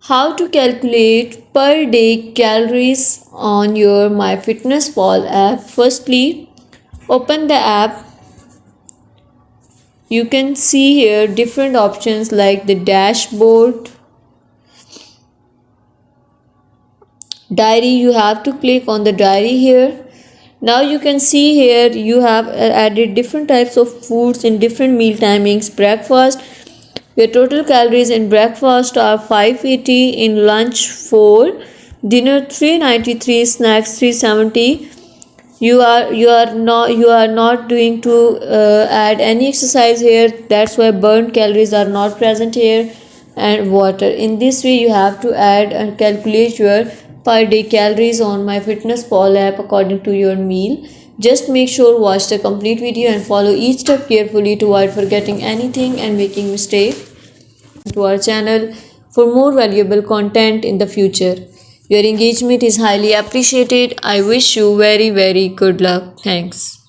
How to calculate per day calories on your MyFitnessPal app. Firstly, open the app. You can see here different options like the dashboard, diary. You have to click on the diary here. Now you can see here you have added different types of foods in different meal timings. Breakfast, your total calories in breakfast are 580, in lunch 4, dinner 393, snacks 370. You are not doing to add any exercise here, that's why burnt calories are not present here. And water, in this way you have to add and calculate your per day calories on MyFitnessPal app according to your meal. Just make sure watch the complete video and follow each step carefully to avoid forgetting anything and making mistake to our channel for more valuable content in the future. Your engagement is highly appreciated. I wish you very good luck. Thanks.